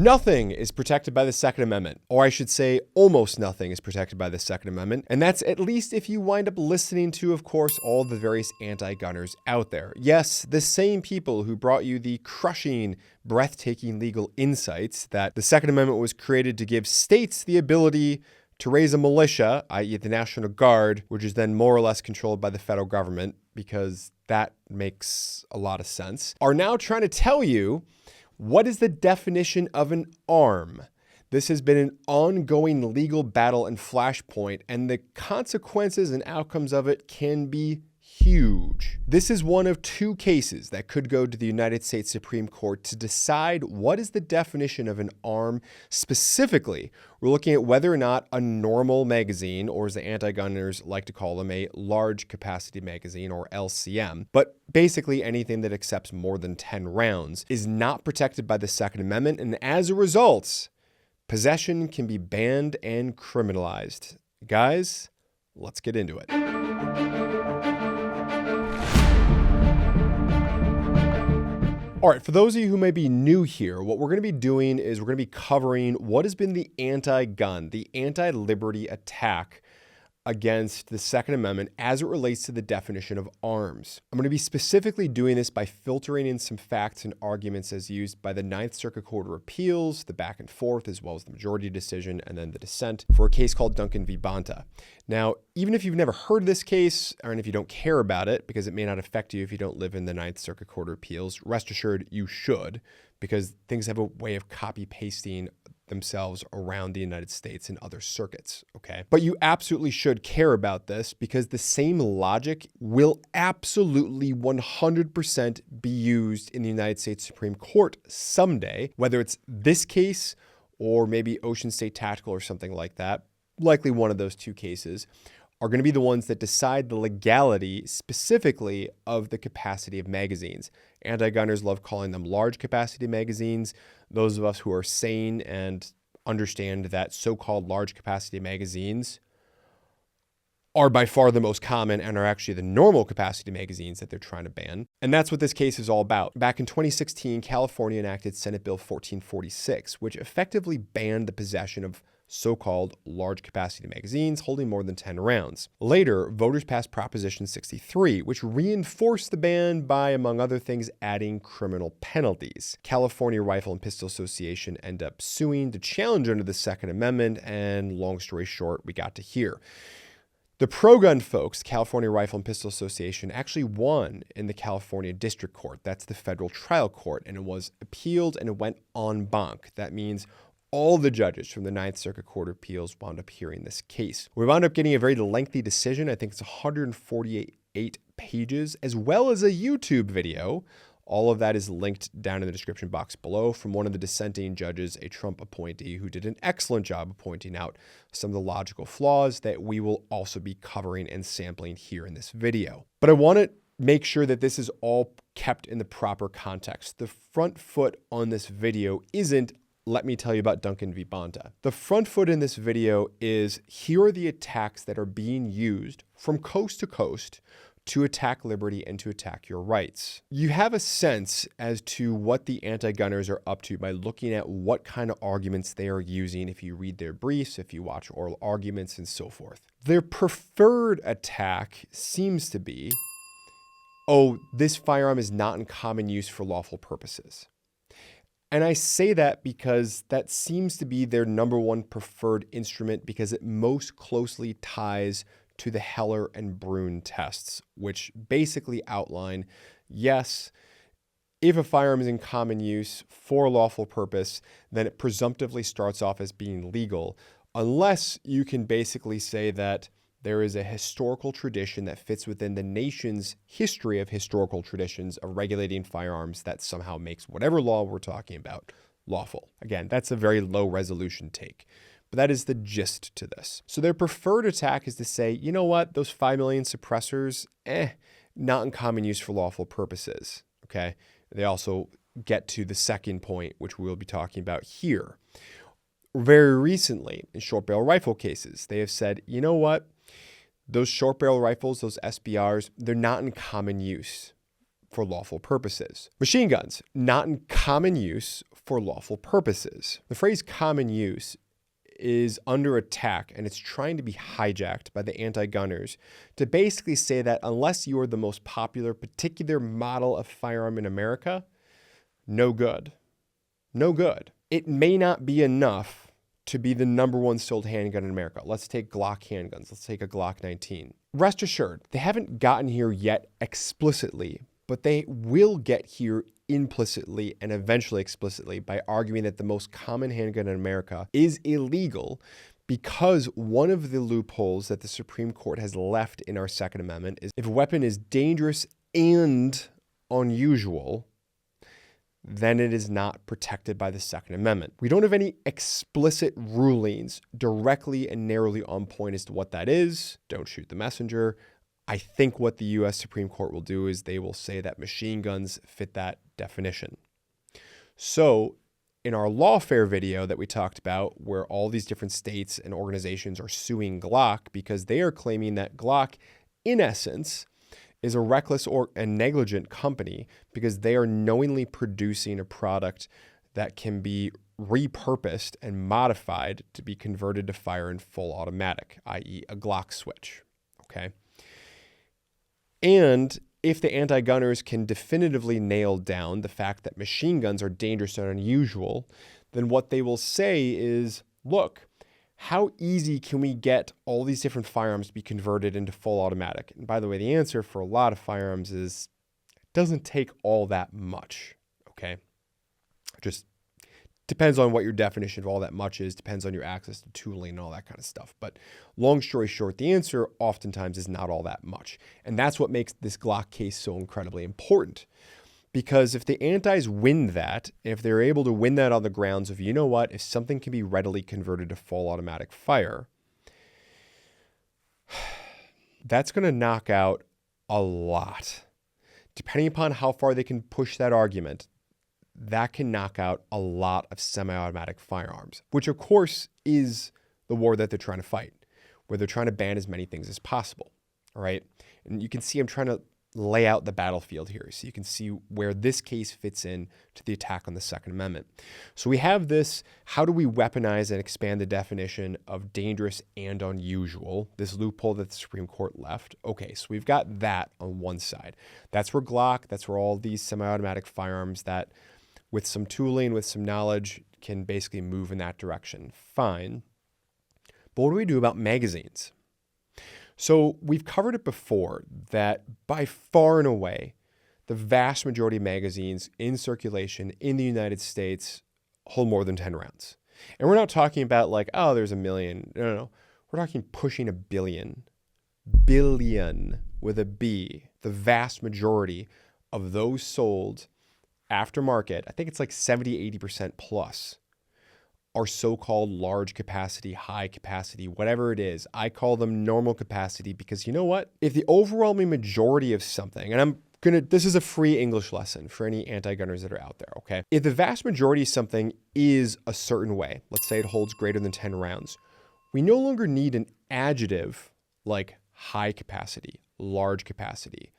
Nothing is protected by the Second Amendment, or I should say almost nothing is protected by the Second Amendment, and that's at least if you wind up listening to, of course, all the various anti-gunners out there. Yes, the same people who brought you the crushing, breathtaking legal insights that the Second Amendment was created to give states the ability to raise a militia, i.e. the National Guard, which is then more or less controlled by the federal government, because that makes a lot of sense, are now trying to tell you what is the definition of an arm. This has been an ongoing legal battle and flashpoint, and the consequences and outcomes of it can be huge. This is one of two cases that could go to the United States Supreme Court to decide what is the definition of an arm. Specifically, we're looking at whether or not a normal magazine, or as the anti-gunners like to call them, a large capacity magazine, or LCM, but basically anything that accepts more than 10 rounds, is not protected by the Second Amendment, and as a result, possession can be banned and criminalized. Guys, let's get into it. All right, for those of you who may be new here, what we're going to be doing is we're going to be covering what has been the anti-gun, the anti-liberty attack against the Second Amendment as it relates to the definition of arms. I'm going to be specifically doing this by filtering in some facts and arguments as used by the Ninth Circuit Court of Appeals, the back and forth, as well as the majority decision, and then the dissent for a case called Duncan v. Bonta. Now, even if you've never heard of this case, or if you don't care about it, because it may not affect you if you don't live in the Ninth Circuit Court of Appeals, rest assured you should, because things have a way of copy-pasting themselves around the United States and other circuits, okay? But you absolutely should care about this, because the same logic will absolutely 100% be used in the United States Supreme Court someday, whether it's this case or maybe Ocean State Tactical or something like that. Likely one of those two cases are going to be the ones that decide the legality specifically of the capacity of magazines. Anti-gunners love calling them large capacity magazines. Those of us who are sane and understand that so-called large capacity magazines are by far the most common and are actually the normal capacity magazines that they're trying to ban. And that's what this case is all about. Back in 2016, California enacted Senate Bill 1446, which effectively banned the possession of so-called large capacity magazines holding more than 10 rounds. Later, voters passed Proposition 63, which reinforced the ban by, among other things, adding criminal penalties. California Rifle and Pistol Association ended up suing to challenge under the Second Amendment, and long story short, we got to here. The pro-gun folks, California Rifle and Pistol Association, actually won in the California District Court. That's the federal trial court, and it was appealed and it went en banc. That means all the judges from the Ninth Circuit Court of Appeals wound up hearing this case. We wound up getting a very lengthy decision. I think it's 148 pages, as well as a YouTube video. All of that is linked down in the description box below from one of the dissenting judges, a Trump appointee, who did an excellent job of pointing out some of the logical flaws that we will also be covering and sampling here in this video. But I want to make sure that this is all kept in the proper context. The front foot on this video isn't, let me tell you about Duncan v. Bonta. The front foot in this video is, here are the attacks that are being used from coast to coast to attack liberty and to attack your rights. You have a sense as to what the anti-gunners are up to by looking at what kind of arguments they are using if you read their briefs, if you watch oral arguments, and so forth. Their preferred attack seems to be, oh, this firearm is not in common use for lawful purposes. And I say that because that seems to be their number one preferred instrument, because it most closely ties to the Heller and Brune tests, which basically outline, yes, if a firearm is in common use for a lawful purpose, then it presumptively starts off as being legal, unless you can basically say that there is a historical tradition that fits within the nation's history of historical traditions of regulating firearms that somehow makes whatever law we're talking about lawful. Again, that's a very low resolution take, but that is the gist to this. So their preferred attack is to say, you know what, those 5 million suppressors, not in common use for lawful purposes, okay? They also get to the second point, which we'll be talking about here. Very recently, in short barrel rifle cases, they have said, you know what, those short barrel rifles, those SBRs, they're not in common use for lawful purposes. Machine guns, not in common use for lawful purposes. The phrase common use is under attack, and it's trying to be hijacked by the anti-gunners to basically say that unless you are the most popular particular model of firearm in America, no good. No good. It may not be enough to be the #1 sold handgun in America. Let's take Glock handguns. Let's take a Glock 19. Rest assured, they haven't gotten here yet explicitly, but they will get here implicitly and eventually explicitly by arguing that the most common handgun in America is illegal because one of the loopholes that the Supreme Court has left in our Second Amendment is if a weapon is dangerous and unusual, then it is not protected by the Second Amendment. We don't have any explicit rulings directly and narrowly on point as to what that is. Don't shoot the messenger. I think what the U.S. Supreme Court will do is they will say that machine guns fit that definition. So in our lawfare video that we talked about, where all these different states and organizations are suing Glock because they are claiming that Glock, in essence, is a reckless and negligent company because they are knowingly producing a product that can be repurposed and modified to be converted to fire in full automatic, i.e. a Glock switch, okay? And if the anti-gunners can definitively nail down the fact that machine guns are dangerous and unusual, then what they will say is, look, how easy can we get all these different firearms to be converted into full automatic? And by the way, the answer for a lot of firearms is it doesn't take all that much, okay? Just depends on what your definition of all that much is, depends on your access to tooling and all that kind of stuff. But long story short, the answer oftentimes is not all that much. And that's what makes this Glock case so incredibly important. Because if the antis win that, if they're able to win that on the grounds of, you know what, if something can be readily converted to full automatic fire, that's going to knock out a lot. Depending upon how far they can push that argument, that can knock out a lot of semi-automatic firearms, which of course is the war that they're trying to fight, where they're trying to ban as many things as possible, all right? And you can see I'm trying to lay out the battlefield here so you can see where this case fits in to the attack on the Second Amendment. So we have this, how do we weaponize and expand the definition of dangerous and unusual, this loophole that the Supreme Court left. Okay, so we've got that on one side. That's where Glock, that's where all these semi-automatic firearms that with some tooling, with some knowledge, can basically move in that direction. Fine. But what do we do about magazines? So we've covered it before that by far and away, the vast majority of magazines in circulation in the United States hold more than 10 rounds. And we're not talking about like, oh, there's a million. No. We're talking pushing a billion. Billion with a B. The vast majority of those sold aftermarket, I think it's like 70, 80% plus, are so-called large capacity, high capacity, whatever it is. I call them normal capacity because you know what? If the overwhelming majority of something, and this is a free English lesson for any anti-gunners that are out there, okay? If the vast majority of something is a certain way, let's say it holds greater than 10 rounds, we no longer need an adjective like high capacity, large capacity,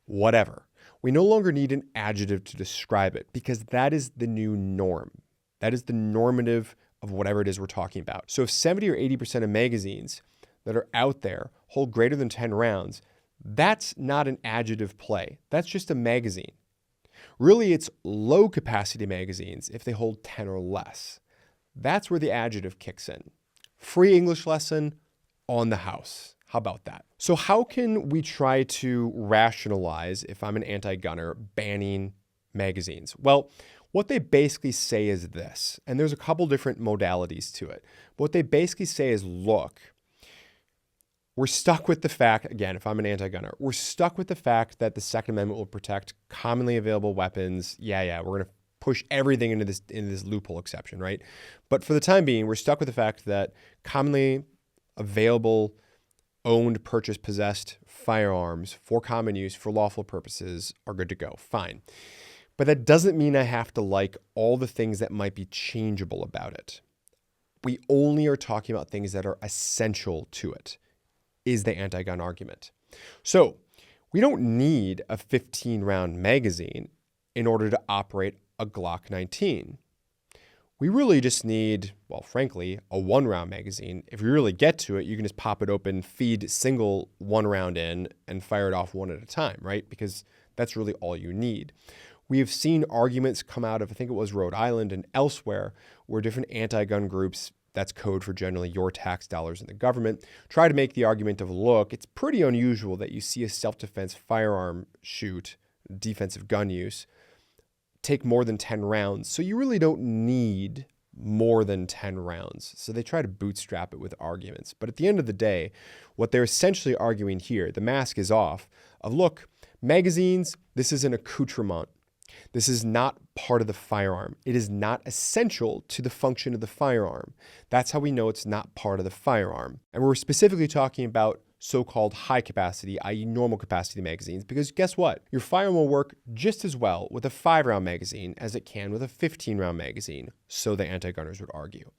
whatever. We no longer need an adjective to describe it because that is the new norm. That is the normative of whatever it is we're talking about. So if 70 or 80% of magazines that are out there hold greater than 10 rounds, that's not an adjective play. That's just a magazine. Really, it's low capacity magazines if they hold 10 or less. That's where the adjective kicks in. Free English lesson on the house. How about that? So how can we try to rationalize, if I'm an anti-gunner, banning magazines? Well, what they basically say is this, and there's a couple different modalities to it. But what they basically say is, look, we're stuck with the fact, again, if I'm an anti-gunner, we're stuck with the fact that the Second Amendment will protect commonly available weapons. Yeah, we're going to push everything into this loophole exception, right? But for the time being, we're stuck with the fact that commonly available, owned, purchased, possessed firearms for common use, for lawful purposes, are good to go. Fine. But that doesn't mean I have to like all the things that might be changeable about it. We only are talking about things that are essential to it, is the anti-gun argument. So We don't need a 15-round magazine in order to operate a Glock 19. We really just need, well, frankly, a 1-round magazine. If you really get to it, you can just pop it open, feed single 1 round in, and fire it off one at a time, right? Because that's really all you need. We have seen arguments come out of, I think it was Rhode Island and elsewhere, where different anti-gun groups, that's code for generally your tax dollars in the government, try to make the argument of, look, it's pretty unusual that you see a self-defense firearm shoot, defensive gun use, take more than 10 rounds. So you really don't need more than 10 rounds. So they try to bootstrap it with arguments. But at the end of the day, what they're essentially arguing here, the mask is off, of look, magazines, this is an accoutrement. This is not part of the firearm. It is not essential to the function of the firearm. That's how we know it's not part of the firearm. And we're specifically talking about so-called high capacity, i.e. normal capacity magazines, because guess what? Your firearm will work just as well with a 5-round magazine as it can with a 15-round magazine, so the anti-gunners would argue.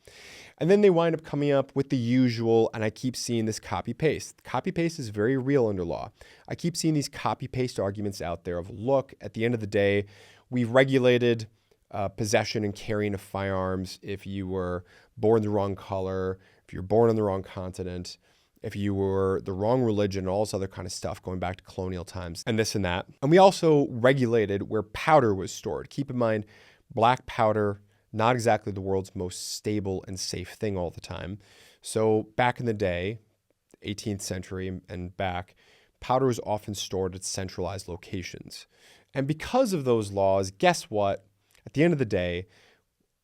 And then they wind up coming up with the usual, and I keep seeing this copy-paste. Copy-paste is very real under law. I keep seeing these copy-paste arguments out there of, look, at the end of the day, we've regulated possession and carrying of firearms if you were born the wrong color, if you're born on the wrong continent, if you were the wrong religion, all this other kind of stuff going back to colonial times and this and that. And we also regulated where powder was stored. Keep in mind, black powder, not exactly the world's most stable and safe thing all the time. So back in the day, 18th century and back, powder was often stored at centralized locations. And because of those laws, guess what? At the end of the day,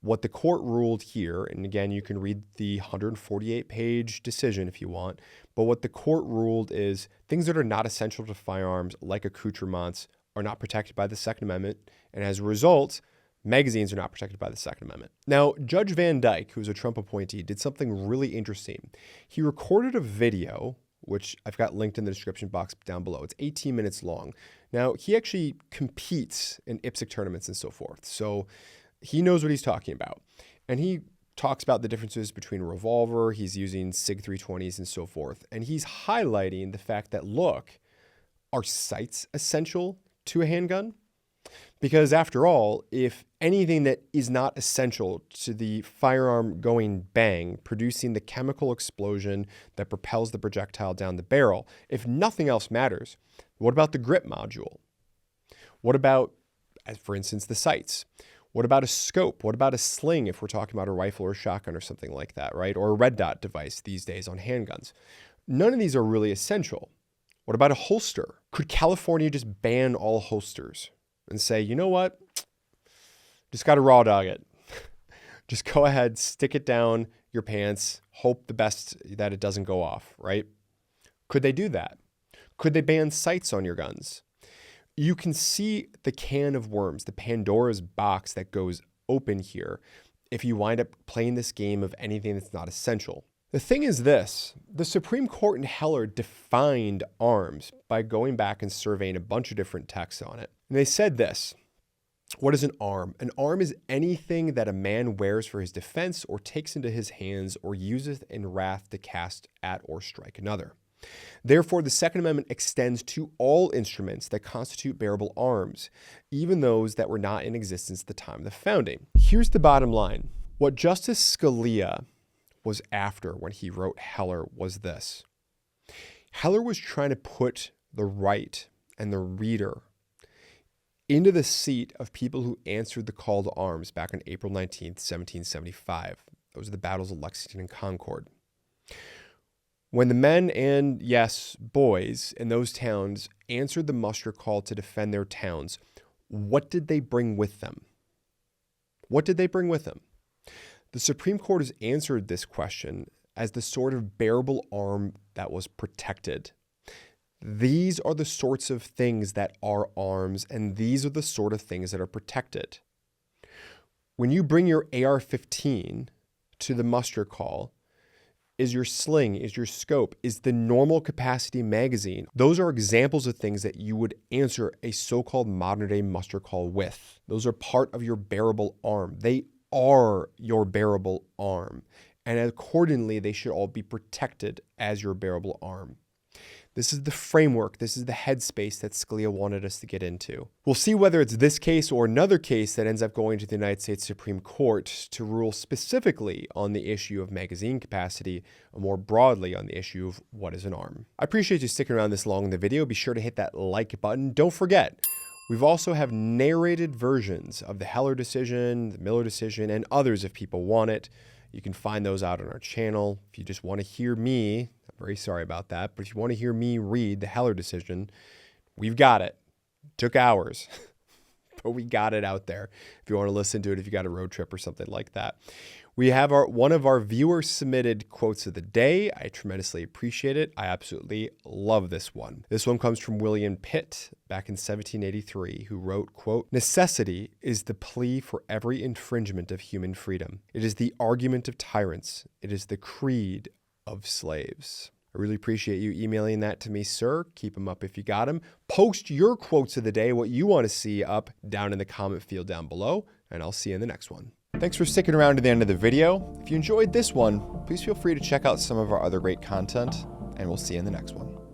what the court ruled here, and again, you can read the 148-page decision if you want, but what the court ruled is things that are not essential to firearms, like accoutrements, are not protected by the Second Amendment, and as a result, magazines are not protected by the Second Amendment. Now, Judge VanDyke, who's a Trump appointee, did something really interesting. He recorded a video, which I've got linked in the description box down below. It's 18 minutes long. Now, he actually competes in IPSC tournaments and so forth, so he knows what he's talking about. And he talks about the differences between a revolver, he's using SIG 320s and so forth. And he's highlighting the fact that, look, are sights essential to a handgun? Because after all, if anything that is not essential to the firearm going bang, producing the chemical explosion that propels the projectile down the barrel, if nothing else matters, what about the grip module? What about, as for instance, the sights? What about a scope? What about a sling if we're talking about a rifle or a shotgun or something like that, right? Or a red dot device these days on handguns. None of these are really essential. What about a holster? Could California just ban all holsters and say, you know what? Just got to raw dog it. Just go ahead, stick it down your pants, hope the best that it doesn't go off, right? Could they do that? Could they ban sights on your guns? You can see the can of worms, the Pandora's box that goes open here if you wind up playing this game of anything that's not essential. The thing is this, the Supreme Court in Heller defined arms by going back and surveying a bunch of different texts on it. And they said this, what is an arm? An arm is anything that a man wears for his defense or takes into his hands or useth in wrath to cast at or strike another. Therefore, the Second Amendment extends to all instruments that constitute bearable arms, even those that were not in existence at the time of the founding. Here's the bottom line. What Justice Scalia was after when he wrote Heller was this. Heller was trying to put the right and the reader into the seat of people who answered the call to arms back on April 19th, 1775. Those are the battles of Lexington and Concord. When the men and, yes, boys in those towns answered the muster call to defend their towns, what did they bring with them? What did they bring with them? The Supreme Court has answered this question as the sort of bearable arm that was protected. These are the sorts of things that are arms, and these are the sort of things that are protected. When you bring your AR-15 to the muster call, is your sling, is your scope, is the normal capacity magazine. Those are examples of things that you would answer a so-called modern day muster call with. Those are part of your bearable arm. They are your bearable arm. And accordingly, they should all be protected as your bearable arm. This is the framework, this is the headspace that Scalia wanted us to get into. We'll see whether it's this case or another case that ends up going to the United States Supreme Court to rule specifically on the issue of magazine capacity, or more broadly on the issue of what is an arm. I appreciate you sticking around this long in the video. Be sure to hit that like button. Don't forget, we've also have narrated versions of the Heller decision, the Miller decision, and others if people want it. You can find those out on our channel. If you just want to hear me, I'm very sorry about that, but if you want to hear me read the Heller decision, we've got it. Took hours, but we got it out there. If you want to listen to it, if you got a road trip or something like that. We have one of our viewer submitted quotes of the day. I tremendously appreciate it. I absolutely love this one. This one comes from William Pitt back in 1783, who wrote, quote, "Necessity is the plea for every infringement of human freedom. It is the argument of tyrants. It is the creed of slaves." I really appreciate you emailing that to me, sir. Keep them up if you got them. Post your quotes of the day, what you want to see up down in the comment field down below, and I'll see you in the next one. Thanks for sticking around to the end of the video. If you enjoyed this one, please feel free to check out some of our other great content, and we'll see you in the next one.